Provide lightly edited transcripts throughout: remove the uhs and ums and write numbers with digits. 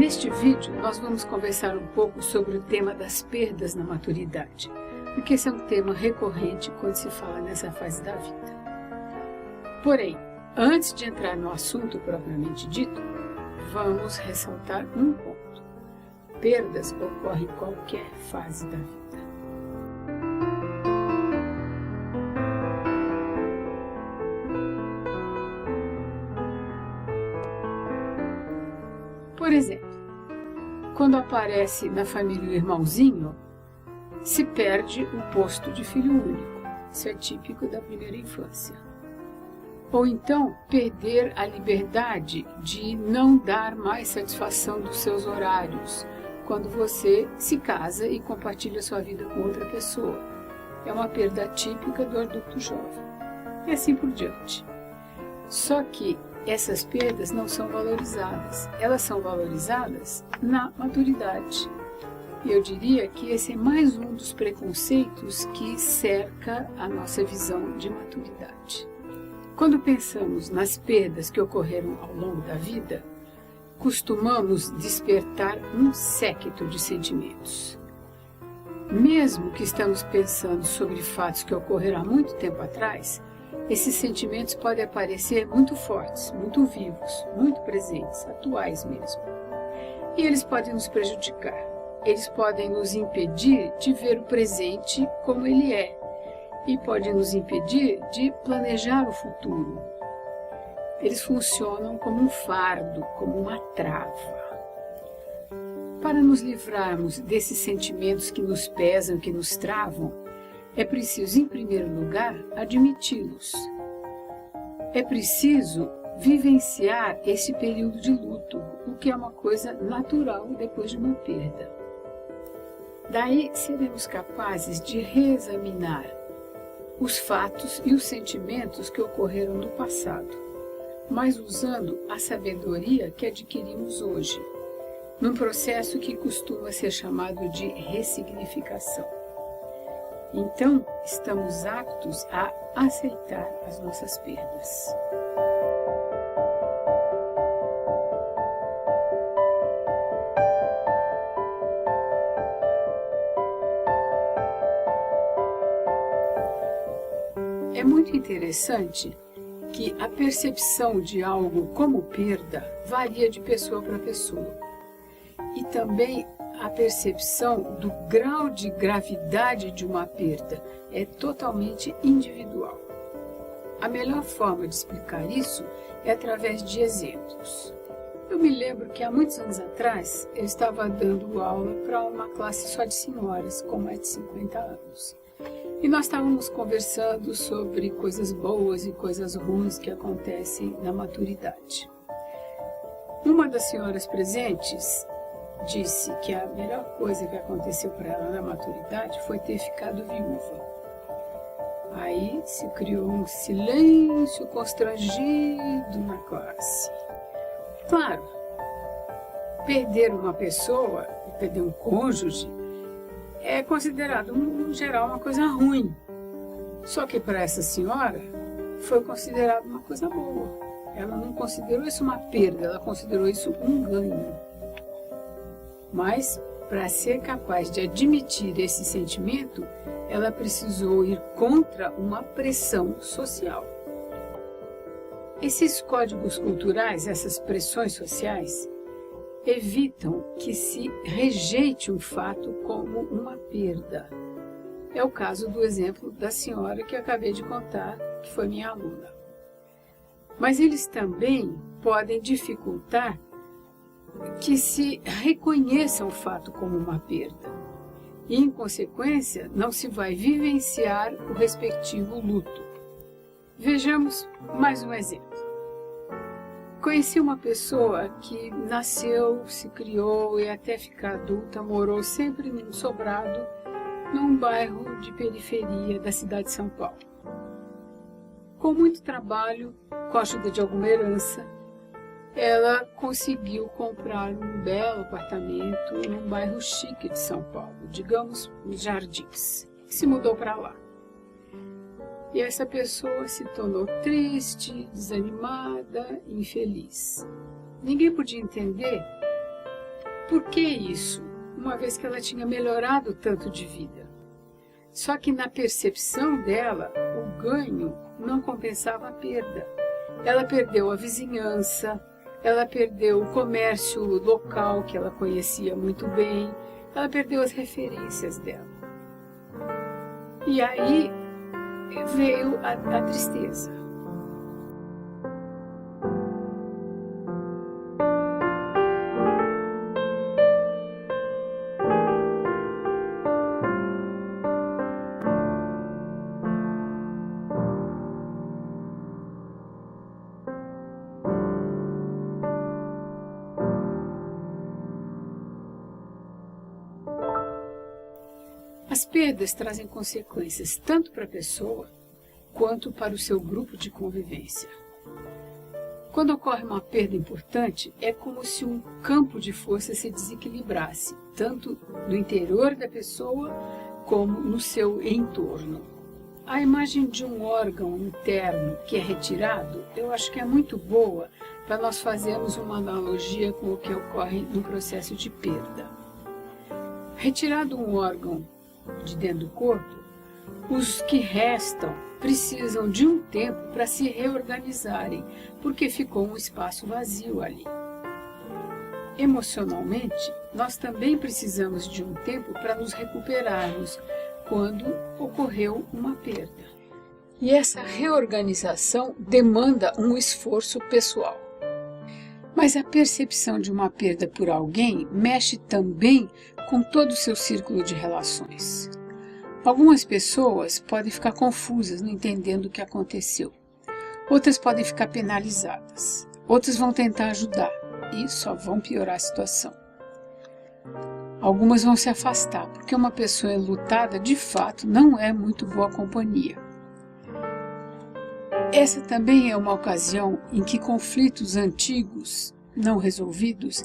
Neste vídeo, nós vamos conversar um pouco sobre o tema das perdas na maturidade, porque esse é um tema recorrente quando se fala nessa fase da vida. Porém, antes de entrar no assunto propriamente dito, vamos ressaltar um ponto. Perdas ocorrem em qualquer fase da vida. Por exemplo, quando aparece na família o irmãozinho, se perde o posto de filho único. Isso é típico da primeira infância. Ou então, perder a liberdade de não dar mais satisfação dos seus horários, quando você se casa e compartilha sua vida com outra pessoa. É uma perda típica do adulto jovem. E assim por diante. Só que essas perdas não são valorizadas. Elas são valorizadas na maturidade. E eu diria que esse é mais um dos preconceitos que cerca a nossa visão de maturidade. Quando pensamos nas perdas que ocorreram ao longo da vida, costumamos despertar um séquito de sentimentos. Mesmo que estamos pensando sobre fatos que ocorreram há muito tempo atrás, esses sentimentos podem aparecer muito fortes, muito vivos, muito presentes, atuais mesmo. E eles podem nos prejudicar. Eles podem nos impedir de ver o presente como ele é. E podem nos impedir de planejar o futuro. Eles funcionam como um fardo, como uma trava. Para nos livrarmos desses sentimentos que nos pesam, que nos travam, é preciso, em primeiro lugar, admiti-los. É preciso vivenciar esse período de luto, o que é uma coisa natural depois de uma perda. Daí seremos capazes de reexaminar os fatos e os sentimentos que ocorreram no passado, mas usando a sabedoria que adquirimos hoje, num processo que costuma ser chamado de ressignificação. Então, estamos aptos a aceitar as nossas perdas. É muito interessante que a percepção de algo como perda varia de pessoa para pessoa. E também a percepção do grau de gravidade de uma perda é totalmente individual. A melhor forma de explicar isso é através de exemplos. Eu me lembro que há muitos anos atrás eu estava dando aula para uma classe só de senhoras com mais de 50 anos. E nós estávamos conversando sobre coisas boas e coisas ruins que acontecem na maturidade. Uma das senhoras presentes disse que a melhor coisa que aconteceu para ela na maturidade foi ter ficado viúva. Aí se criou um silêncio constrangido na classe. Claro, perder uma pessoa, perder um cônjuge, é considerado, no geral, uma coisa ruim. Só que para essa senhora, foi considerado uma coisa boa. Ela não considerou isso uma perda, ela considerou isso um ganho. Mas, para ser capaz de admitir esse sentimento, ela precisou ir contra uma pressão social. Esses códigos culturais, essas pressões sociais, evitam que se rejeite um fato como uma perda. É o caso do exemplo da senhora que eu acabei de contar, que foi minha aluna. Mas eles também podem dificultar que se reconheça o fato como uma perda. E, em consequência, não se vai vivenciar o respectivo luto. Vejamos mais um exemplo. Conheci uma pessoa que nasceu, se criou e até ficar adulta morou sempre num sobrado, num bairro de periferia da cidade de São Paulo. Com muito trabalho, com a ajuda de alguma herança, ela conseguiu comprar um belo apartamento num bairro chique de São Paulo, digamos, os Jardins, e se mudou para lá. E essa pessoa se tornou triste, desanimada, infeliz. Ninguém podia entender Por que isso? Uma vez que ela tinha melhorado tanto de vida. Só que na percepção dela, o ganho não compensava a perda. Ela perdeu a vizinhança, ela perdeu o comércio local que ela conhecia muito bem, ela perdeu as referências dela. E aí veio a tristeza. As perdas trazem consequências tanto para a pessoa quanto para o seu grupo de convivência. Quando ocorre uma perda importante, é como se um campo de força se desequilibrasse, tanto no interior da pessoa como no seu entorno. A imagem de um órgão interno que é retirado, eu acho que é muito boa para nós fazermos uma analogia com o que ocorre no processo de perda. Retirado um órgão de dentro do corpo, os que restam precisam de um tempo para se reorganizarem, porque ficou um espaço vazio ali. Emocionalmente, nós também precisamos de um tempo para nos recuperarmos quando ocorreu uma perda. E essa reorganização demanda um esforço pessoal. Mas a percepção de uma perda por alguém mexe também com todo o seu círculo de relações. Algumas pessoas podem ficar confusas não entendendo o que aconteceu. Outras podem ficar penalizadas. Outras vão tentar ajudar e só vão piorar a situação. Algumas vão se afastar, porque uma pessoa enlutada, de fato, não é muito boa companhia. Essa também é uma ocasião em que conflitos antigos, não resolvidos,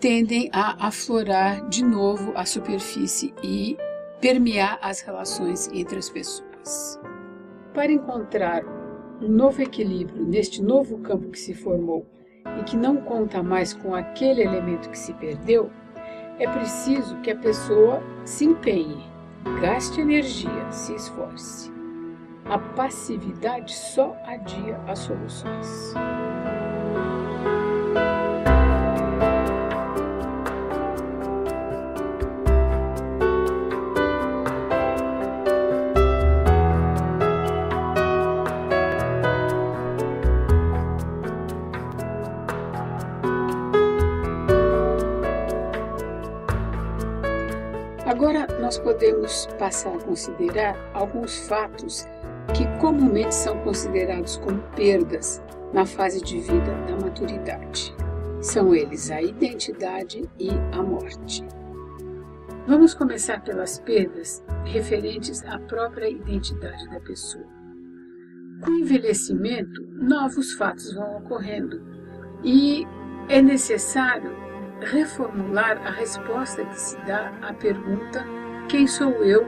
tendem a aflorar de novo à superfície e permear as relações entre as pessoas. Para encontrar um novo equilíbrio neste novo campo que se formou e que não conta mais com aquele elemento que se perdeu, é preciso que a pessoa se empenhe, gaste energia, se esforce. A passividade só adia as soluções. Agora nós podemos passar a considerar alguns fatos que comumente são considerados como perdas na fase de vida da maturidade. São eles a identidade e a morte. Vamos começar pelas perdas referentes à própria identidade da pessoa. Com o envelhecimento, novos fatos vão ocorrendo e é necessário reformular a resposta que se dá à pergunta: quem sou eu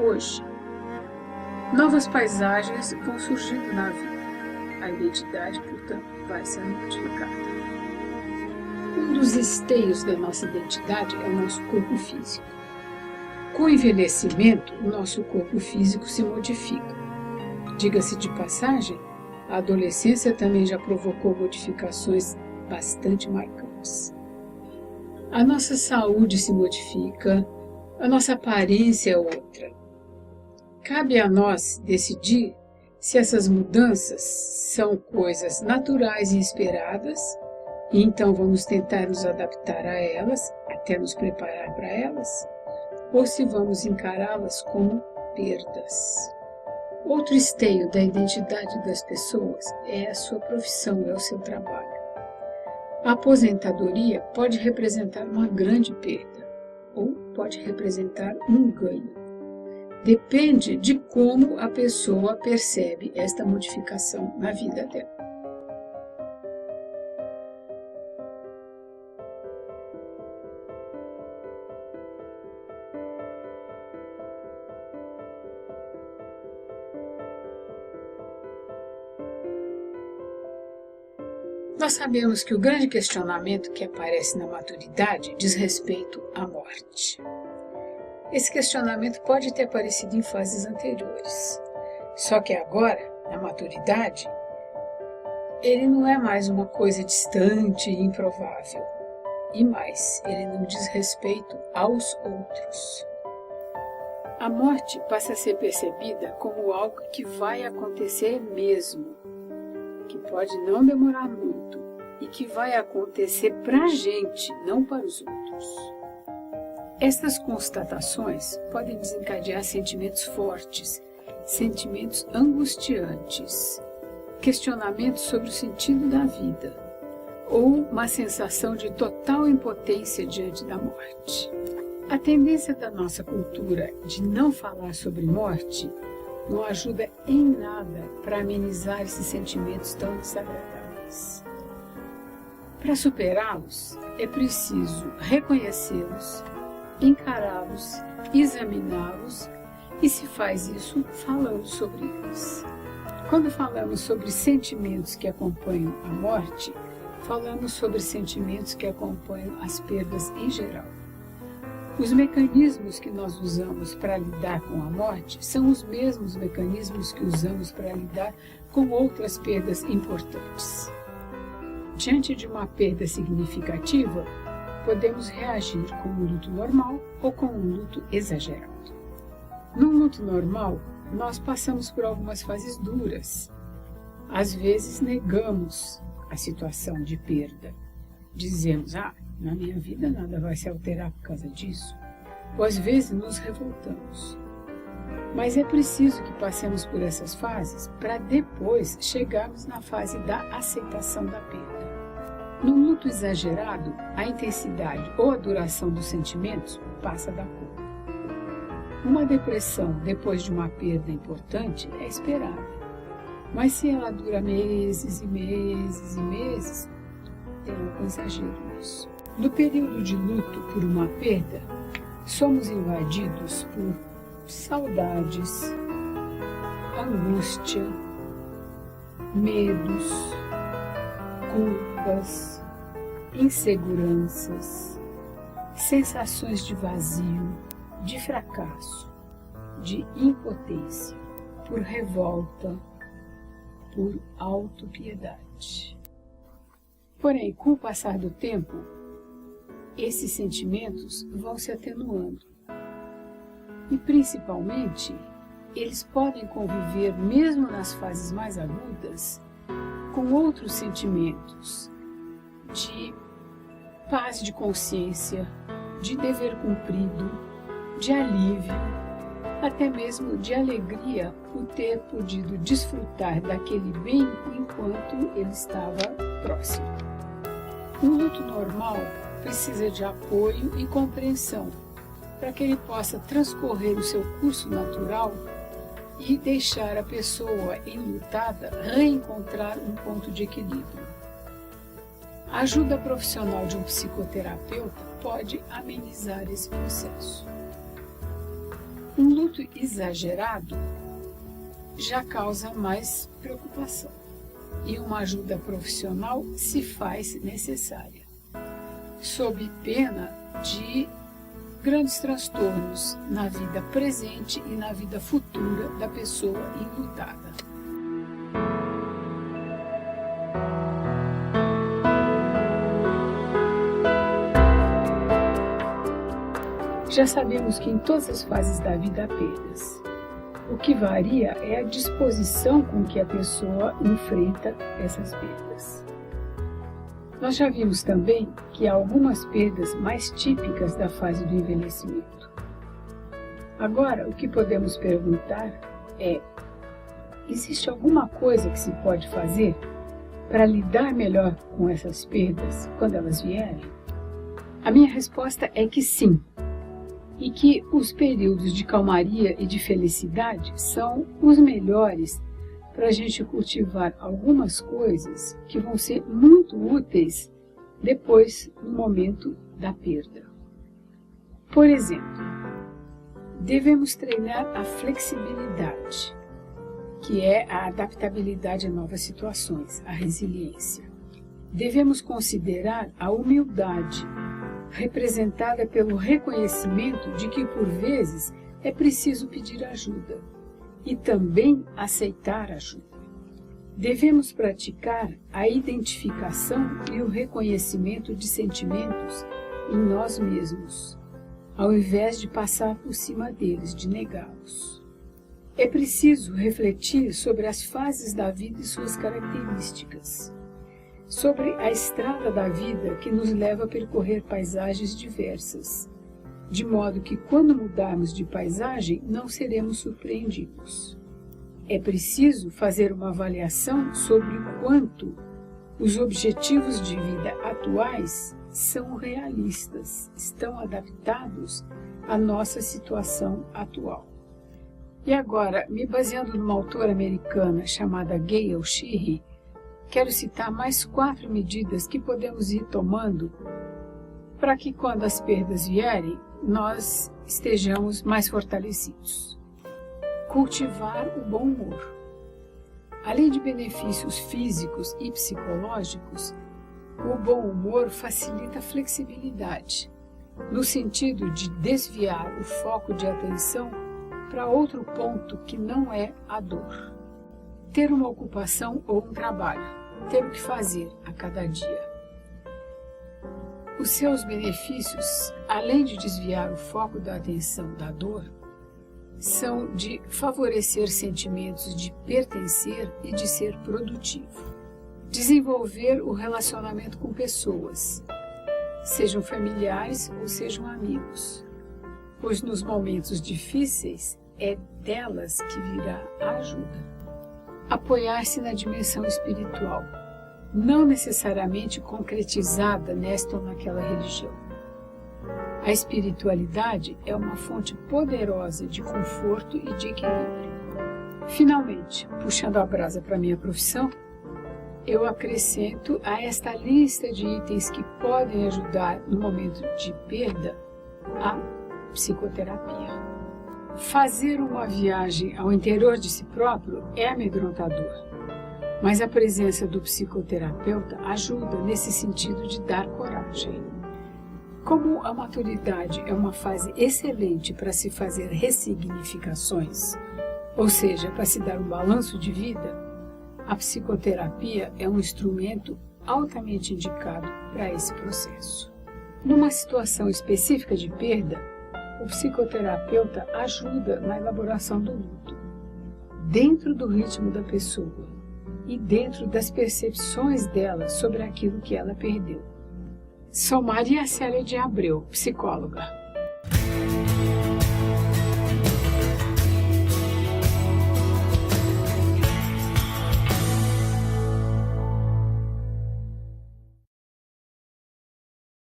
hoje? Novas paisagens vão surgindo na vida. A identidade, portanto, vai sendo modificada. Um dos esteios da nossa identidade é o nosso corpo físico. Com o envelhecimento, o nosso corpo físico se modifica. Diga-se de passagem, a adolescência também já provocou modificações bastante marcantes. A nossa saúde se modifica, a nossa aparência é outra. Cabe a nós decidir se essas mudanças são coisas naturais e esperadas, e então vamos tentar nos adaptar a elas, até nos preparar para elas, ou se vamos encará-las como perdas. Outro esteio da identidade das pessoas é a sua profissão, é o seu trabalho. A aposentadoria pode representar uma grande perda ou pode representar um ganho. Depende de como a pessoa percebe esta modificação na vida dela. Nós sabemos que o grande questionamento que aparece na maturidade diz respeito à morte. Esse questionamento pode ter aparecido em fases anteriores, só que agora, na maturidade, ele não é mais uma coisa distante e improvável. E mais, ele não diz respeito aos outros. A morte passa a ser percebida como algo que vai acontecer mesmo, que pode não demorar muito e que vai acontecer para a gente, não para os outros. Estas constatações podem desencadear sentimentos fortes, sentimentos angustiantes, questionamentos sobre o sentido da vida ou uma sensação de total impotência diante da morte. A tendência da nossa cultura de não falar sobre morte não ajuda em nada para amenizar esses sentimentos tão desagradáveis. Para superá-los, é preciso reconhecê-los, encará-los, examiná-los e se faz isso falando sobre eles. Quando falamos sobre sentimentos que acompanham a morte, falamos sobre sentimentos que acompanham as perdas em geral. Os mecanismos que nós usamos para lidar com a morte são os mesmos mecanismos que usamos para lidar com outras perdas importantes. Diante de uma perda significativa, podemos reagir com um luto normal ou com um luto exagerado. Num luto normal, nós passamos por algumas fases duras. Às vezes negamos a situação de perda. Dizemos, na minha vida nada vai se alterar por causa disso. Ou às vezes nos revoltamos. Mas é preciso que passemos por essas fases para depois chegarmos na fase da aceitação da perda. No luto exagerado, a intensidade ou a duração dos sentimentos passa da conta. Uma depressão depois de uma perda importante é esperada. Mas se ela dura meses e meses e meses, tem algum exagero nisso. No período de luto por uma perda, somos invadidos por saudades, angústia, medos, culpas, inseguranças, sensações de vazio, de fracasso, de impotência, por revolta, por autopiedade. Porém, com o passar do tempo, esses sentimentos vão se atenuando. E, principalmente, eles podem conviver, mesmo nas fases mais agudas, com outros sentimentos de paz de consciência, de dever cumprido, de alívio, até mesmo de alegria por ter podido desfrutar daquele bem enquanto ele estava próximo. Um luto normal precisa de apoio e compreensão para que ele possa transcorrer o seu curso natural e deixar a pessoa enlutada reencontrar um ponto de equilíbrio. A ajuda profissional de um psicoterapeuta pode amenizar esse processo. Um luto exagerado já causa mais preocupação e uma ajuda profissional se faz necessária, sob pena de grandes transtornos na vida presente e na vida futura da pessoa enlutada. Já sabemos que em todas as fases da vida há perdas. O que varia é a disposição com que a pessoa enfrenta essas perdas. Nós já vimos também que há algumas perdas mais típicas da fase do envelhecimento. Agora, o que podemos perguntar é: existe alguma coisa que se pode fazer para lidar melhor com essas perdas quando elas vierem? A minha resposta é que sim. E que os períodos de calmaria e de felicidade são os melhores para a gente cultivar algumas coisas que vão ser muito úteis depois no momento da perda. Por exemplo, devemos treinar a flexibilidade, que é a adaptabilidade a novas situações, a resiliência. devemos considerar a humildade, representada pelo reconhecimento de que, por vezes, é preciso pedir ajuda e também aceitar ajuda. Devemos praticar a identificação e o reconhecimento de sentimentos em nós mesmos, ao invés de passar por cima deles, de negá-los. É preciso refletir sobre as fases da vida e suas características, sobre a estrada da vida que nos leva a percorrer paisagens diversas, de modo que, quando mudarmos de paisagem, não seremos surpreendidos. É preciso fazer uma avaliação sobre o quanto os objetivos de vida atuais são realistas, estão adaptados à nossa situação atual. E agora, me baseando numa autora americana chamada Gail Sheehy, quero citar mais 4 medidas que podemos ir tomando para que, quando as perdas vierem, nós estejamos mais fortalecidos. Cultivar o bom humor. Além de benefícios físicos e psicológicos, o bom humor facilita a flexibilidade, no sentido de desviar o foco de atenção para outro ponto que não é a dor. Ter uma ocupação ou um trabalho, ter o que fazer a cada dia. Os seus benefícios, além de desviar o foco da atenção da dor, são de favorecer sentimentos de pertencer e de ser produtivo. Desenvolver o relacionamento com pessoas, sejam familiares ou sejam amigos, pois nos momentos difíceis é delas que virá a ajuda. Apoiar-se na dimensão espiritual, não necessariamente concretizada nesta ou naquela religião. A espiritualidade é uma fonte poderosa de conforto e de equilíbrio. Finalmente, puxando a brasa para a minha profissão, eu acrescento a esta lista de itens que podem ajudar no momento de perda a psicoterapia. Fazer uma viagem ao interior de si próprio é amedrontador, mas a presença do psicoterapeuta ajuda nesse sentido de dar coragem. Como a maturidade é uma fase excelente para se fazer ressignificações, ou seja, para se dar um balanço de vida, a psicoterapia é um instrumento altamente indicado para esse processo. Numa situação específica de perda, o psicoterapeuta ajuda na elaboração do luto, dentro do ritmo da pessoa e dentro das percepções dela sobre aquilo que ela perdeu. Sou Maria Célia de Abreu, psicóloga.